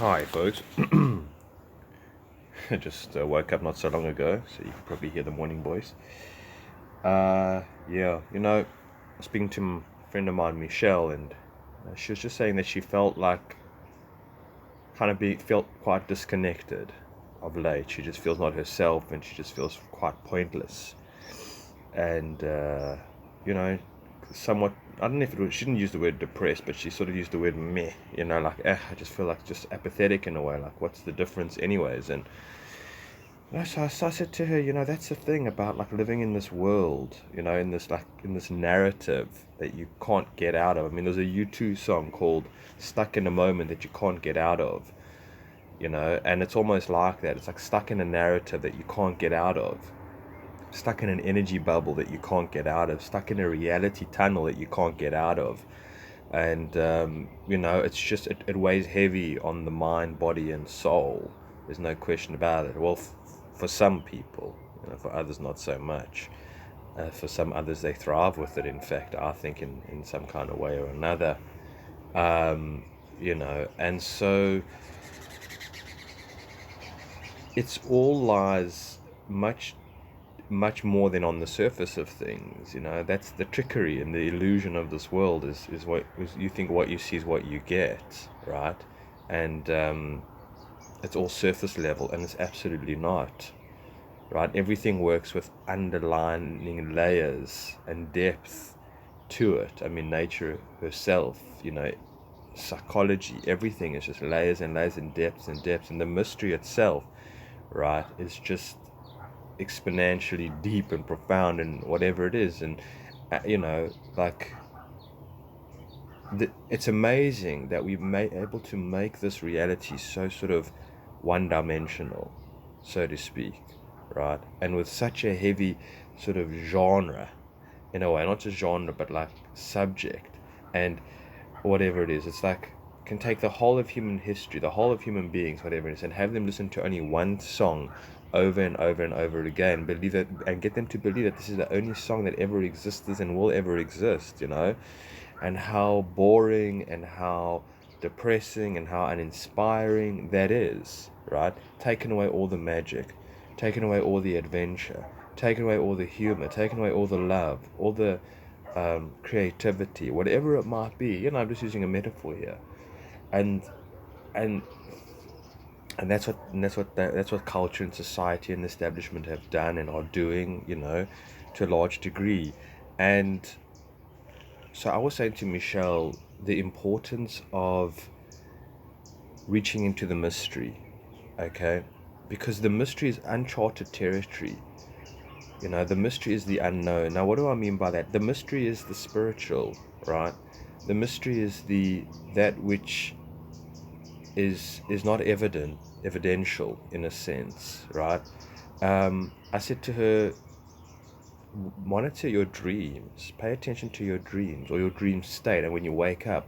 Hi, folks. I just woke up not so long ago, so you can probably hear the morning voice. Yeah, speaking to a friend of mine, Michelle, and she was just saying that she felt like felt quite disconnected of late. She just feels not herself, and she just feels quite pointless. And you know, somewhat. I don't know if it was. She didn't use the word depressed, but she sort of used the word meh. I just feel like just apathetic in a way. Like, what's the difference, anyways? And so I said to her, that's the thing about like living in this world, in this narrative that you can't get out of. I mean, there's a U2 song called "Stuck in a Moment" that you can't get out of, and it's almost like that. It's like stuck in a narrative that you can't get out of, stuck in an energy bubble that you can't get out of, stuck in a reality tunnel that you can't get out of. And it's just it weighs heavy on the mind, body, and soul. There's no question about it. Well, for some people, for others not so much. For some others, they thrive with it. In fact, I think in some kind of way or another. And so it's all lies much more than on the surface of things. That's the trickery and the illusion of this world is you think what you see is what you get, right? And it's all surface level, and it's absolutely not, right? Everything works with underlining layers and depth to it. I mean, nature herself, psychology, everything is just layers and layers and depths, and the mystery itself, right, is just exponentially deep and profound and whatever it is. And like it's amazing that we've able to make this reality so sort of one dimensional, so to speak, right? And with such a heavy sort of genre, in a way, not just genre but like subject and whatever it is. It's like can take the whole of human history, the whole of human beings, whatever it is, and have them listen to only one song over and over and over again, believe that, and get them to believe that this is the only song that ever exists and will ever exist, and how boring and how depressing and how uninspiring that is, right? Taken away all the magic, taken away all the adventure, taken away all the humor, taken away all the love, all the creativity, whatever it might be. I'm just using a metaphor here, and and that's what culture and society and establishment have done and are doing, to a large degree. And so I was saying to Michelle the importance of reaching into the mystery, okay? Because the mystery is uncharted territory. The mystery is the unknown. Now, what do I mean by that? The mystery is the spiritual, right? The mystery is that which is not evidential in a sense, right? I said to her, monitor your dreams, pay attention to your dreams or your dream state, and when you wake up,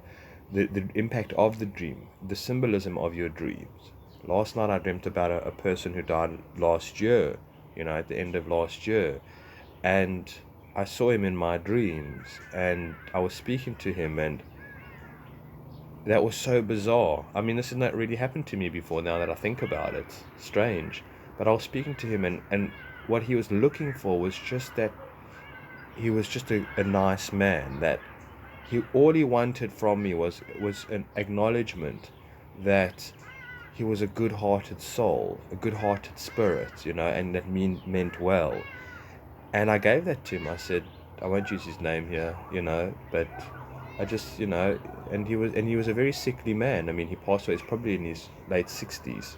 the impact of the dream, the symbolism of your dreams. Last night I dreamt about a person who died last year, at the end of last year, and I saw him in my dreams, and I was speaking to him, and that was so bizarre. I mean, this has not really happened to me before now that I think about it. Strange. But I was speaking to him, and what he was looking for was just that he was just a nice man. That all he wanted from me was an acknowledgement that he was a good-hearted soul, a good-hearted spirit, and that meant well. And I gave that to him. I said, I won't use his name here, but I just, and he was a very sickly man. I mean, he passed away. He's probably in his late 60s,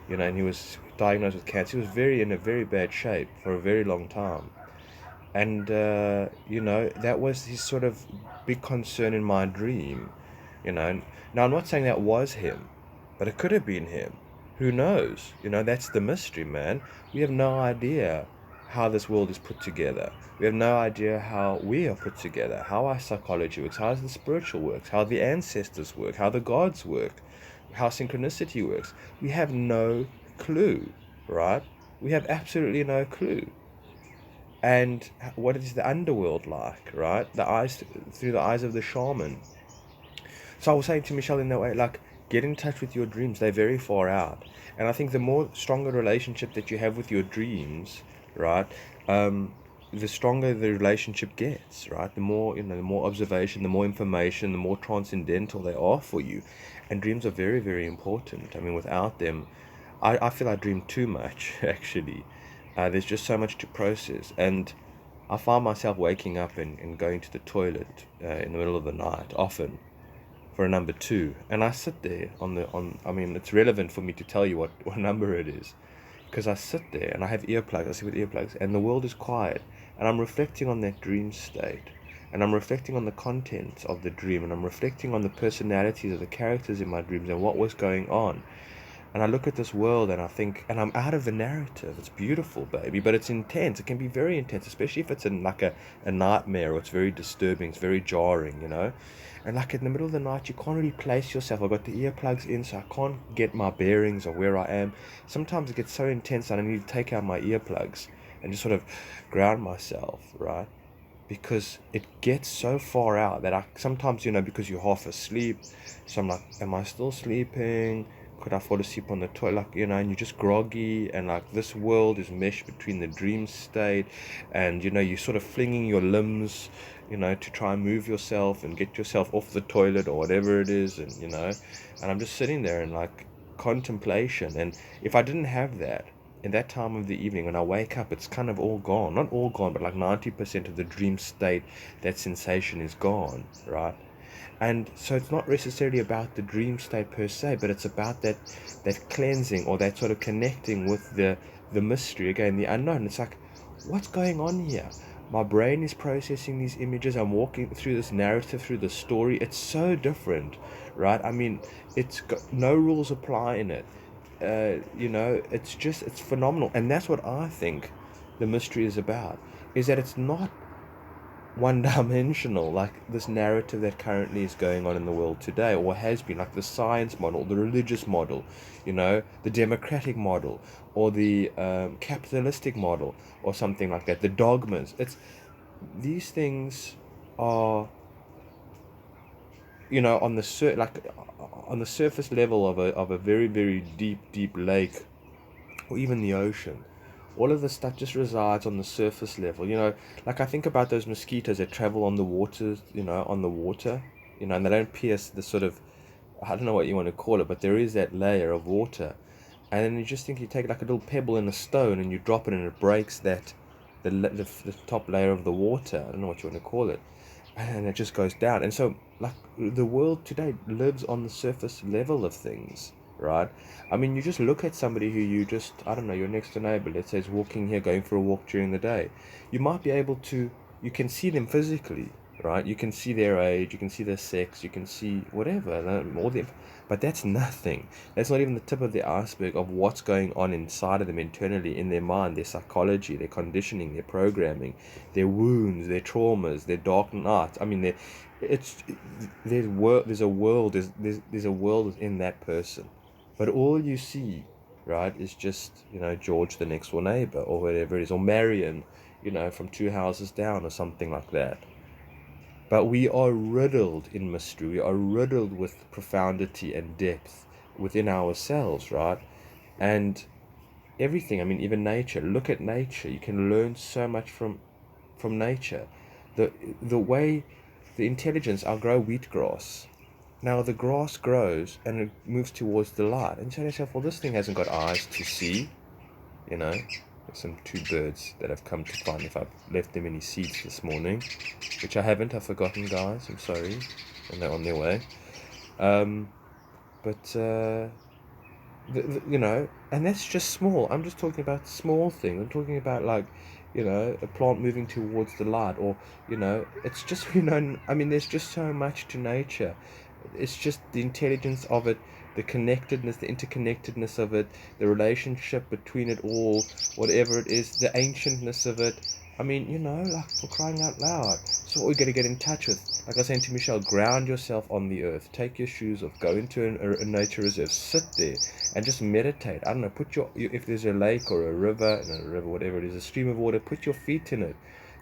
and he was diagnosed with cancer. He was in a very bad shape for a very long time. And that was his sort of big concern in my dream. Now I'm not saying that was him, but it could have been him. Who knows? That's the mystery, man. We have no idea how this world is put together. We have no idea how we are put together, how our psychology works, how the spiritual works, how the ancestors work, how the gods work, how synchronicity works. We have no clue, right? We have absolutely no clue. And what is the underworld like, right? Through the eyes of the shaman. So I was saying to Michelle in that way, like, get in touch with your dreams. They're very far out. And I think the more stronger relationship that you have with your dreams, right, um, the stronger the relationship gets, right? The more, the more observation, the more information, the more transcendental they are for you. And dreams are very, very important. I mean, without them, I feel I dream too much, actually. There's just so much to process. And I find myself waking up and going to the toilet in the middle of the night, often for a number two. And I sit there I mean, it's relevant for me to tell you what number it is. Because I sit there and I have earplugs, I sit with earplugs, and the world is quiet. And I'm reflecting on that dream state. And I'm reflecting on the contents of the dream. And I'm reflecting on the personalities of the characters in my dreams and what was going on. And I look at this world and I think, and I'm out of the narrative. It's beautiful, baby, but it's intense. It can be very intense, especially if it's in like a nightmare, or it's very disturbing, it's very jarring. And like in the middle of the night, you can't really place yourself. I've got the earplugs in, so I can't get my bearings of where I am. Sometimes it gets so intense that I need to take out my earplugs and just sort of ground myself, right? Because it gets so far out that I sometimes, because you're half asleep, so I'm like, am I still sleeping? Could I fall asleep on the toilet? Like, and you're just groggy, and like this world is meshed between the dream state, and you're sort of flinging your limbs, to try and move yourself and get yourself off the toilet or whatever it is, and I'm just sitting there in like contemplation. And if I didn't have that, in that time of the evening when I wake up, it's kind of all gone. Not all gone, but like 90% of the dream state, that sensation is gone, right? And so it's not necessarily about the dream state per se, but it's about that cleansing, or that sort of connecting with the mystery, again, the unknown. It's like, what's going on here? My brain is processing these images. I'm walking through this narrative, through the story. It's so different, right? I mean, it's got no rules apply in it. It's phenomenal. And that's what I think the mystery is about, is that it's not one dimensional, like this narrative that currently is going on in the world today, or has been, like the science model, the religious model, the democratic model, or the capitalistic model, or something like that, the dogmas. These things are, on on the surface level of a very, very deep lake, or even the ocean. All of this stuff just resides on the surface level. Like I think about those mosquitoes that travel on the water, on the water, and they don't pierce the sort of, I don't know what you want to call it, but there is that layer of water. And then you just think, you take like a little pebble in a stone and you drop it, and it breaks the top layer of the water. I don't know what you want to call it. And it just goes down. And so, like, the world today lives on the surface level of things, right? I mean, you just look at somebody who I don't know, your next door neighbor, let's say, is walking here, going for a walk during the day. You might be able to, you can see them physically, right? You can see their age, you can see their sex, you can see whatever, but that's nothing. That's not even the tip of the iceberg of what's going on inside of them internally, in their mind, their psychology, their conditioning, their programming, their wounds, their traumas, their dark nights. I mean, there's a world, there's a world within that person. But all you see, right, is just, George, the next door neighbor, or whatever it is, or Marion, from two houses down, or something like that. But we are riddled in mystery. We are riddled with profundity and depth within ourselves, right? And everything, I mean, even nature. Look at nature. You can learn so much from nature. The way, the intelligence, I'll grow wheatgrass. Now the grass grows and it moves towards the light. And you say to yourself, well, this thing hasn't got eyes to see, There's some two birds that have come to find if I've left them any seeds this morning, which I haven't. I've forgotten, guys. I'm sorry. And they're on their way. But and that's just small. I'm just talking about small things. I'm talking about, like, a plant moving towards the light, or, it's just, I mean, there's just so much to nature. It's just the intelligence of it, the connectedness, the interconnectedness of it, the relationship between it all, whatever it is, the ancientness of it. I mean, like, for crying out loud. So what we got to get in touch with. Like I was saying to Michelle, ground yourself on the earth. Take your shoes off. Go into a nature reserve. Sit there and just meditate. I don't know, if there's a lake or a river, whatever it is, a stream of water, put your feet in it.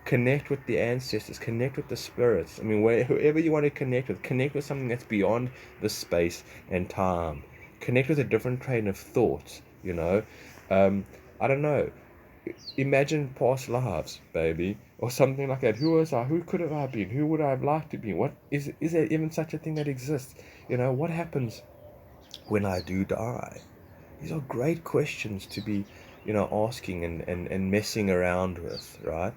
Connect with the ancestors, connect with the spirits. I mean, whoever you want to connect with something that's beyond the space and time. Connect with a different train of thought, you know. Um, I don't know. Imagine past lives, baby, or something like that. Who was I? Who could have I been? Who would I have liked to be? What is there even such a thing that exists? You know, what happens when I do die? These are great questions to be, asking and messing around with, right?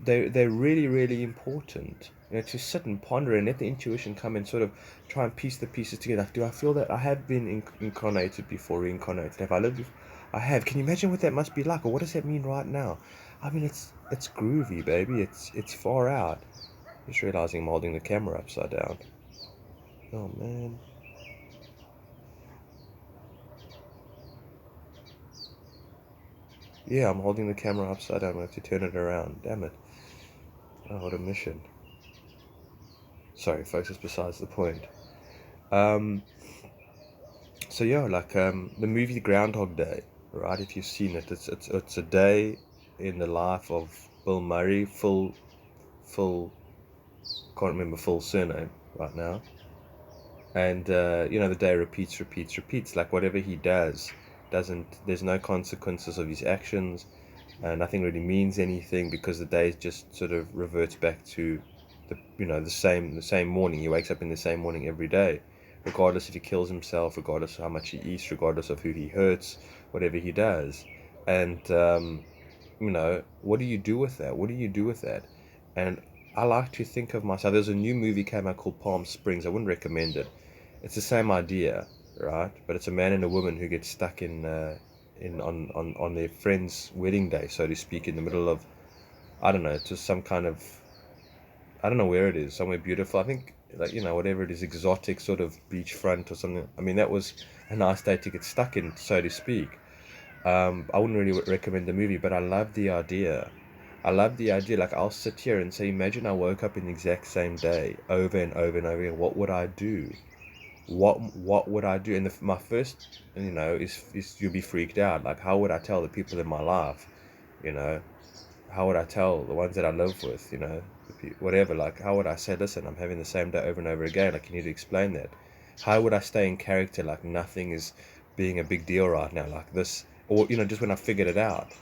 They're really, really important. To sit and ponder and let the intuition come and sort of try and piece the pieces together. Like, do I feel that I have been incarnated before, reincarnated? Have I lived before? I have. Can you imagine what that must be like, or what does that mean right now? I mean, it's groovy, baby. It's far out. Just realizing I'm holding the camera upside down. Oh man. Yeah, I'm holding the camera upside down. I have to turn it around. Damn it. Oh, what a mission. Sorry, folks. It's besides the point. Um, So yeah, like the movie Groundhog Day, right? If you've seen it, it's a day in the life of Bill Murray. Full can't remember full surname right now. And the day repeats. Like whatever he does, doesn't there's no consequences of his actions. Nothing really means anything because the day just sort of reverts back to the same morning. He wakes up in the same morning every day, regardless if he kills himself, regardless of how much he eats, regardless of who he hurts, whatever he does. And what do you do with that? What do you do with that? And I like to think of myself. There's a new movie came out called Palm Springs. I wouldn't recommend it. It's the same idea, right? But it's a man and a woman who get stuck in on their friend's wedding day, so to speak, in the middle of, I don't know, just some kind of, I don't know where it is, somewhere beautiful. I think, like, whatever it is, exotic sort of beachfront or something. I mean, that was a nice day to get stuck in, so to speak. I wouldn't really recommend the movie, but I love the idea. I love the idea. Like, I'll sit here and say, imagine I woke up in the exact same day, over and over and over again. What would I do? What would I do? And my first, is you'll be freaked out. Like, how would I tell the people in my life? You know, how would I tell the ones that I live with? Whatever. Like, how would I say, listen, I'm having the same day over and over again. Like, you need to explain that. How would I stay in character? Like, nothing is being a big deal right now. Like this, or just when I figured it out.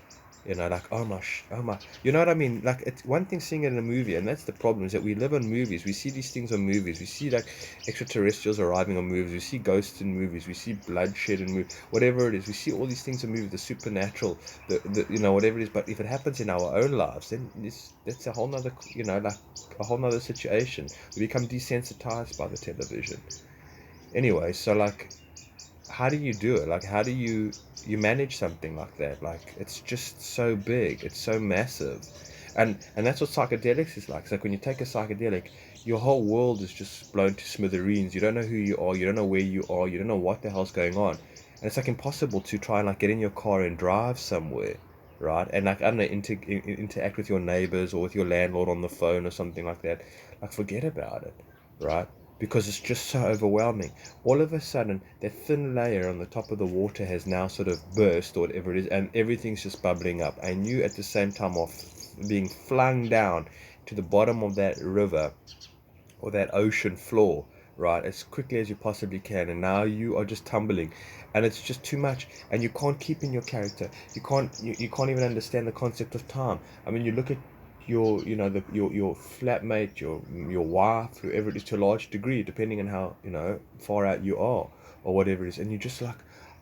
Like, oh my, you know what I mean? Like, it's one thing seeing it in a movie, and that's the problem, is that we live on movies. We see these things on movies. We see, like, extraterrestrials arriving on movies. We see ghosts in movies. We see bloodshed in movies. Whatever it is, we see all these things in movies, the supernatural, whatever it is. But if it happens in our own lives, then that's a whole nother, like, a whole nother situation. We become desensitized by the television. Anyway, so, like, how do you do it? Like, how do you manage something like that? Like, it's just so big, it's so massive, and that's what psychedelics is like. It's like when you take a psychedelic, your whole world is just blown to smithereens. You don't know who you are, you don't know where you are, you don't know what the hell's going on, and it's like impossible to try and, like, get in your car and drive somewhere, right? And, like, I don't know, interact with your neighbors or with your landlord on the phone or something like that. Like, forget about it, right? Because it's just so overwhelming. All of a sudden, that thin layer on the top of the water has now sort of burst, or whatever it is, and everything's just bubbling up. And you, at the same time, are being flung down to the bottom of that river or that ocean floor, right, as quickly as you possibly can. And now you are just tumbling, and it's just too much. And you can't keep in your character. You can't even understand the concept of time. I mean, you look at your flatmate, your wife, whoever it is, to a large degree, depending on how far out you are, or whatever it is, and you're just like,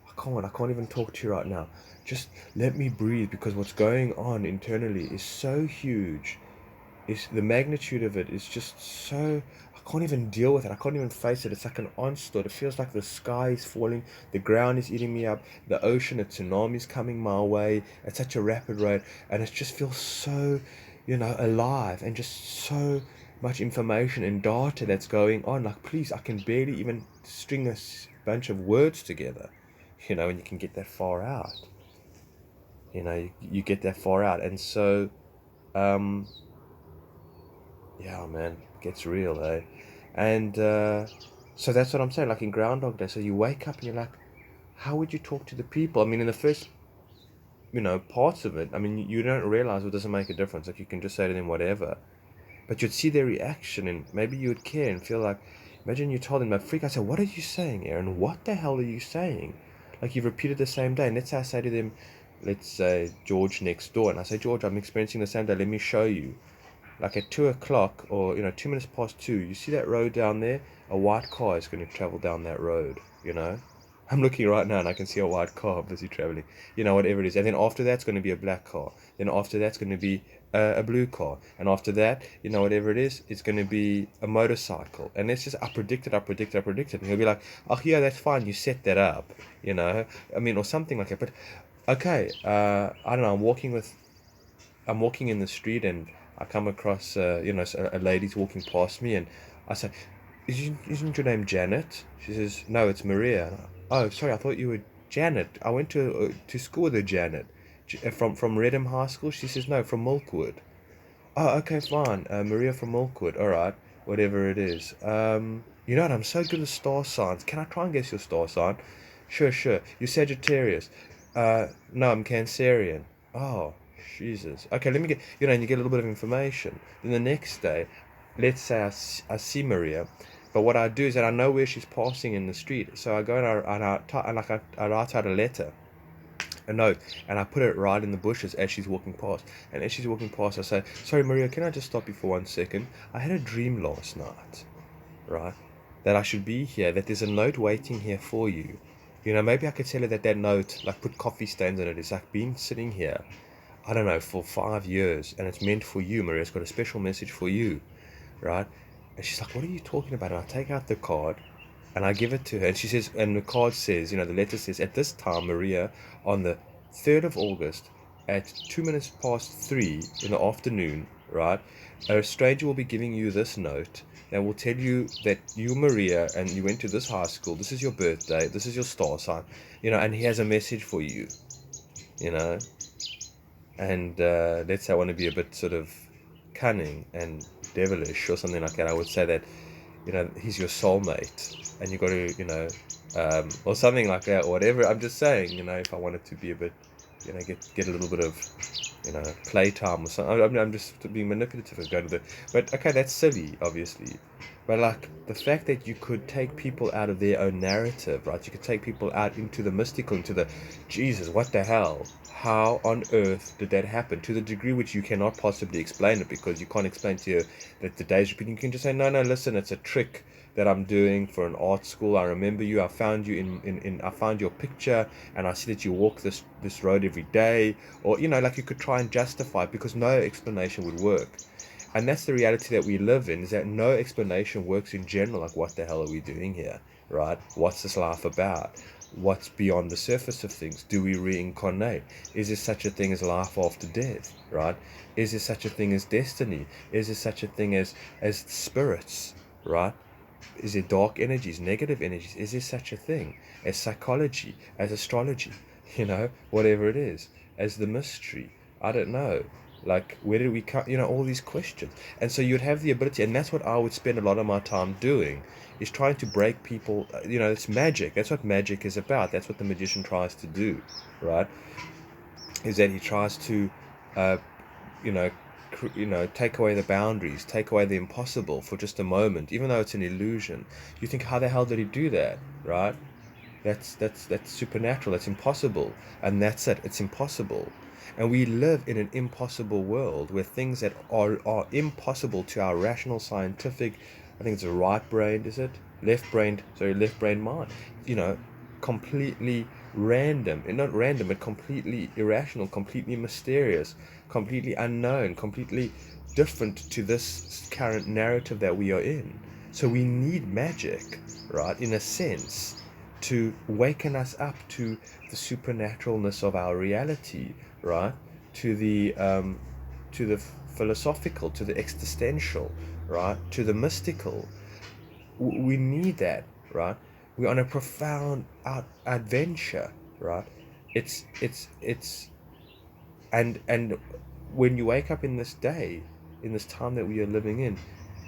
I can't even talk to you right now. Just let me breathe, because what's going on internally is so huge. Is the magnitude of it is just so, I can't even deal with it. I can't even face it. It's like an onslaught. It feels like the sky is falling, the ground is eating me up, the ocean, a tsunami is coming my way at such a rapid rate, and it just feels so, alive, and just so much information and data that's going on. Like, please, I can barely even string a bunch of words together, and you can get that far out. You get that far out, and so, um, yeah, man, it gets real, eh? And so that's what I'm saying. Like in Groundhog Day, so you wake up and you're like, how would you talk to the people? I mean, in the first, parts of it. I mean, you don't realize it doesn't make a difference. Like, you can just say to them whatever, but you'd see their reaction, and maybe you would care and feel like, imagine you told them, like, freak out, say, what are you saying, Aaron? What the hell are you saying? Like, you've repeated the same day. And let's say I say to them, let's say George next door, and I say, George, I'm experiencing the same day. Let me show you. Like at 2 o'clock, or 2 minutes past 2, you see that road down there? A white car is going to travel down that road. I'm looking right now and I can see a white car busy traveling. Whatever it is. And then after that's going to be a black car. Then after that's going to be a blue car. And after that, whatever it is, it's going to be a motorcycle. And it's just, I predicted. And he'll be like, oh, yeah, that's fine. You set that up, I mean, or something like that. But okay, I don't know. I'm walking in the street, and I come across, a lady's walking past me, and I say, isn't your name Janet? She says, no, it's Maria. Oh, sorry, I thought you were Janet. I went to school with a Janet. From Redham High School? She says, no, from Milkwood. Oh, okay, fine. Maria from Milkwood. All right, whatever it is. You know what? I'm so good at star signs. Can I try and guess your star sign? Sure, sure. You're Sagittarius. No, I'm Cancerian. Oh, Jesus. Okay, let me get, and you get a little bit of information. Then the next day, let's say I see Maria, but what I do is that I know where she's passing in the street. So I go and I write out a letter, a note, and I put it right in the bushes as she's walking past. And as she's walking past, I say, sorry, Maria, can I just stop you for 1 second? I had a dream last night, right? That I should be here, that there's a note waiting here for you. Maybe I could tell her that note, like, put coffee stains on it. It's like been sitting here, I don't know, for 5 years, and it's meant for you, Maria. It's got a special message for you, right? And she's like, what are you talking about? And I take out the card and I give it to her. And she says, and the card says, the letter says, at this time, Maria, on the 3rd of August, at 2 minutes past 3 in the afternoon, right, a stranger will be giving you this note that will tell you that you, Maria, and you went to this high school, this is your birthday, this is your star sign, and he has a message for you, and let's say I want to be a bit sort of cunning and devilish or something like that, I would say that, he's your soulmate, and you got to, or something like that, or whatever. I'm just saying, if I wanted to be a bit, get a little bit of, playtime or something. I'm just being manipulative and going to the, but okay, that's silly, obviously. But like the fact that you could take people out of their own narrative, right? You could take people out into the mystical, into the, Jesus, what the hell? How on earth did that happen? To the degree which you cannot possibly explain it, because you can't explain to you that the day's repeating. You can just say, no, listen, it's a trick that I'm doing for an art school. I remember you. I found you I found your picture, and I see that you walk this road every day. Or, like you could try and justify it, because no explanation would work. And that's the reality that we live in, is that no explanation works in general. Like, what the hell are we doing here, right? What's this life about? What's beyond the surface of things? Do we reincarnate? Is there such a thing as life after death, right? Is there such a thing as destiny? Is there such a thing as spirits, right? Is there dark energies, negative energies? Is there such a thing as psychology, as astrology, whatever it is, as the mystery? I don't know. Like, where did we come? All these questions. And so you'd have the ability, and that's what I would spend a lot of my time doing, is trying to break people. It's magic. That's what magic is about. That's what the magician tries to do, right? Is that he tries to, you know, take away the boundaries, take away the impossible for just a moment, even though it's an illusion. You think, how the hell did he do that, right? That's supernatural. That's impossible, and that's it. It's impossible. And we live in an impossible world where things that are impossible to our rational, scientific, I think it's a right brain, is it? Left brain mind, completely random, and not random, but completely irrational, completely mysterious, completely unknown, completely different to this current narrative that we are in. So we need magic, right, in a sense, to waken us up to the supernaturalness of our reality, right? To the philosophical, to the existential, right? To the mystical. We need that, right? We're on a profound adventure, right? It's and when you wake up in this day, in this time that we are living in,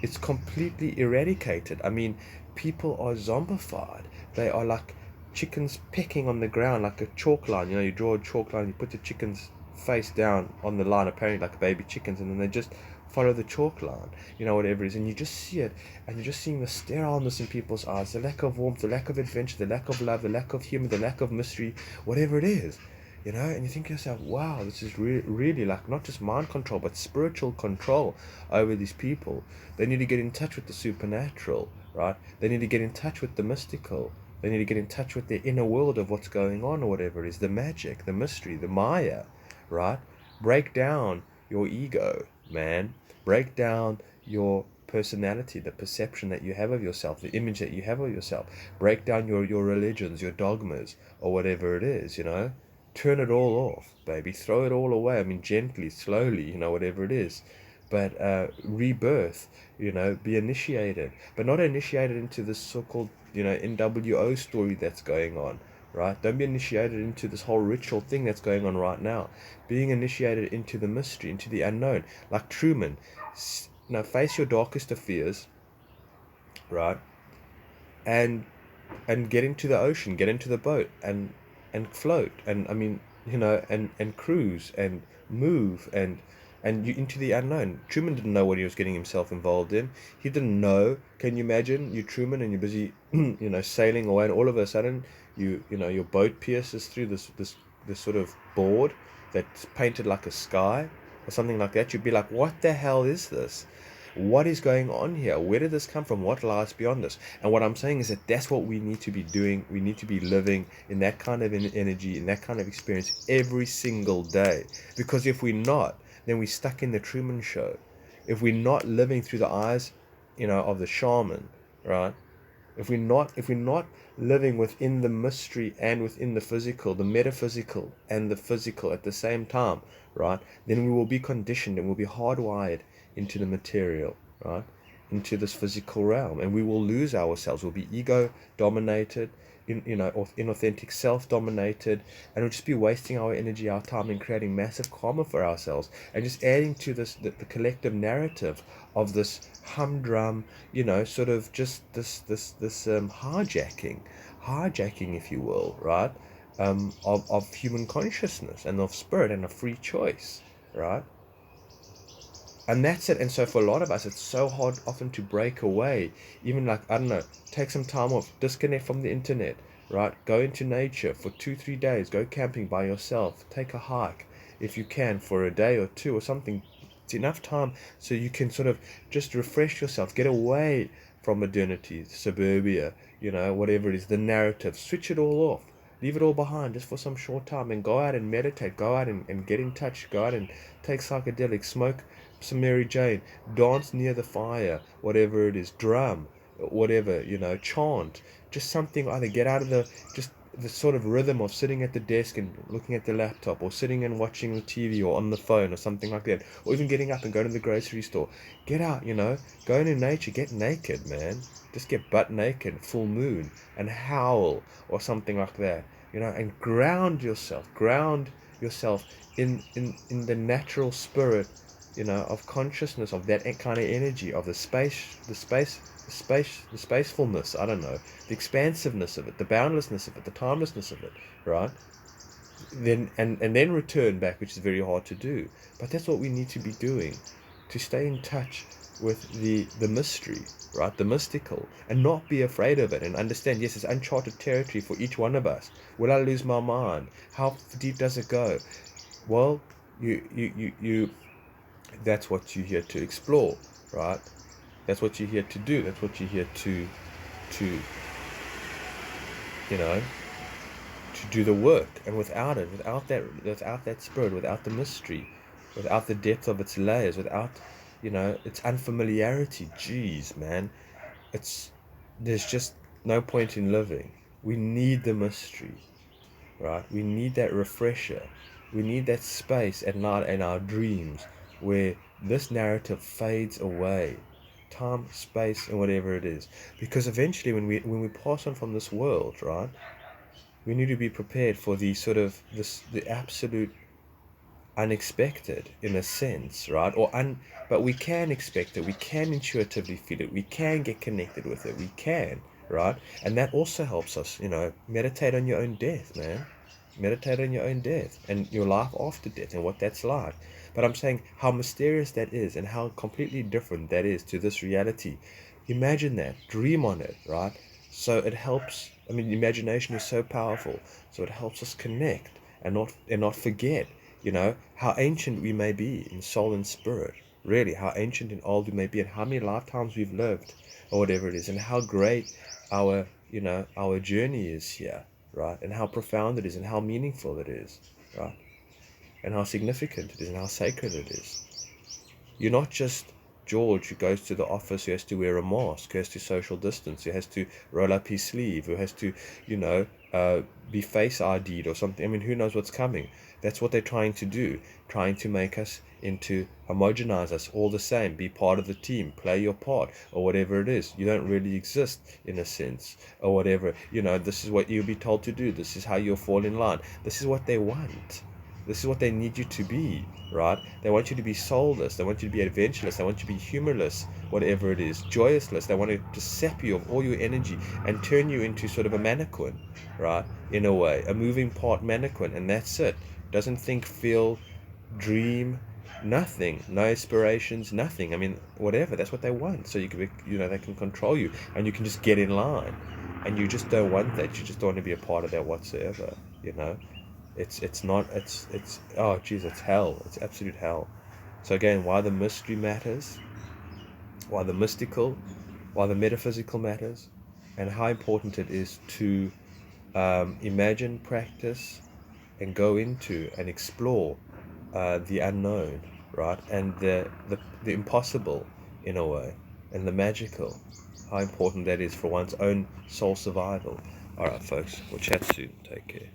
it's completely eradicated. I mean, people are zombified. They are like chickens pecking on the ground like a chalk line. You draw a chalk line, you put the chicken's face down on the line, apparently like baby chickens, and then they just follow the chalk line, whatever it is, and you just see it, and you're just seeing the sterileness in people's eyes, the lack of warmth, the lack of adventure, the lack of love, the lack of humor, the lack of mystery, whatever it is. And you think to yourself, wow, this is really like not just mind control, but spiritual control over these people. They need to get in touch with the supernatural, right? They need to get in touch with the mystical. They need to get in touch with the inner world of what's going on, or whatever it is, the magic, the mystery, the Maya, right? Break down your ego, man. Break down your personality, the perception that you have of yourself, the image that you have of yourself. Break down your religions, your dogmas, or whatever it is, Turn it all off, baby. Throw it all away. I mean, gently, slowly, whatever it is. But rebirth, be initiated. But not initiated into this so-called, NWO story that's going on, right? Don't be initiated into this whole ritual thing that's going on right now. Being initiated into the mystery, into the unknown. Like Truman, face your darkest of fears, right? And get into the ocean, get into the boat, and float, and I mean, and cruise and move and you into the unknown. Truman didn't know what he was getting himself involved in. He didn't know. Can you imagine you Truman and you're busy, sailing away, and all of a sudden your boat pierces through this sort of board that's painted like a sky or something like that. You'd be like, what the hell is this? What is going on here? Where did this come from? What lies beyond this? And what I'm saying is that that's what we need to be doing. We need to be living in that kind of energy, in that kind of experience every single day. Because if we're not, then we're stuck in the Truman Show. If we're not living through the eyes, of the shaman, right? If we're not living within the mystery and within the physical, the metaphysical and the physical at the same time, right? Then we will be conditioned and we'll be hardwired into the material, right? Into this physical realm, and we will lose ourselves. We'll be ego dominated, inauthentic self dominated, and we'll just be wasting our energy, our time, and creating massive karma for ourselves, and just adding to this the collective narrative of this humdrum, sort of just this hijacking, if you will, right? Of human consciousness and of spirit and of free choice, right? And that's it. And so for a lot of us, it's so hard often to break away. Even like, I don't know, take some time off, disconnect from the internet, right? Go into nature for 2-3 days, go camping by yourself, take a hike if you can for a day or two or something. It's enough time so you can sort of just refresh yourself, get away from modernity, suburbia, whatever it is, the narrative, switch it all off. Leave it all behind just for some short time and go out and meditate, go out and get in touch, go out and take psychedelics, smoke some Mary Jane, dance near the fire, whatever it is, drum, whatever, chant, just something, either get out of just the sort of rhythm of sitting at the desk and looking at the laptop, or sitting and watching the TV or on the phone or something like that, or even getting up and going to the grocery store. Get out, go into nature, get naked, man. Just get butt naked, full moon, and howl or something like that, and ground yourself in the natural spirit, of consciousness, of that kind of energy, of the spacefulness, I don't know, the expansiveness of it, the boundlessness of it, the timelessness of it, right? Then return back, which is very hard to do. But that's what we need to be doing, to stay in touch with the mystery, right? The mystical, and not be afraid of it, and understand, yes, it's uncharted territory for each one of us. Will I lose my mind? How deep does it go? Well, you that's what you're here to explore, right? That's what you're here to do. That's what you're here to you know to do the work. And without that spirit, without the mystery, without the depth of its layers, without its unfamiliarity, geez, man, there's just no point in living. We need the mystery, right? We need that refresher. We need that space at night in our dreams where this narrative fades away, time, space, and whatever it is. Because eventually, when we pass on from this world, right, we need to be prepared for the sort of the absolute unexpected, in a sense, right? But we can expect it. We can intuitively feel it. We can get connected with it. We can, right? And that also helps us, meditate on your own death, man. Meditate on your own death and your life after death and what that's like. But I'm saying how mysterious that is and how completely different that is to this reality. Imagine that, dream on it, right? So it helps. I mean, imagination is so powerful, so it helps us connect and not forget, how ancient we may be in soul and spirit. Really, how ancient and old we may be, and how many lifetimes we've lived, or whatever it is, and how great our journey is here, right? And how profound it is, and how meaningful it is, right? And how significant it is, and how sacred it is. You're not just George who goes to the office, who has to wear a mask, who has to social distance, who has to roll up his sleeve, who has to, you know, be face ID'd or something. I mean, who knows what's coming? That's what they're trying to do, trying to make us into homogenize us all the same, be part of the team, play your part, or whatever it is. You don't really exist in a sense, or whatever. This is what you'll be told to do. This is how you'll fall in line. This is what they want. This is what they need you to be, right? They want you to be soulless. They want you to be adventurous. They want you to be humorless, whatever it is, joyousness. They want to sap you of all your energy and turn you into sort of a mannequin, right? In a way, a moving part mannequin, and that's it. Doesn't think, feel, dream, nothing. No aspirations, nothing. I mean, whatever. That's what they want. So they can control you, and you can just get in line. And you just don't want that. You just don't want to be a part of that whatsoever. You know. It's not it's oh geez, it's hell. It's absolute hell. So again, why the mystery matters, why the mystical, why the metaphysical matters, and how important it is to imagine, practice, and go into and explore the unknown, right? And the impossible in a way, and the magical. How important that is for one's own soul survival. All right, folks. We'll chat soon. Take care.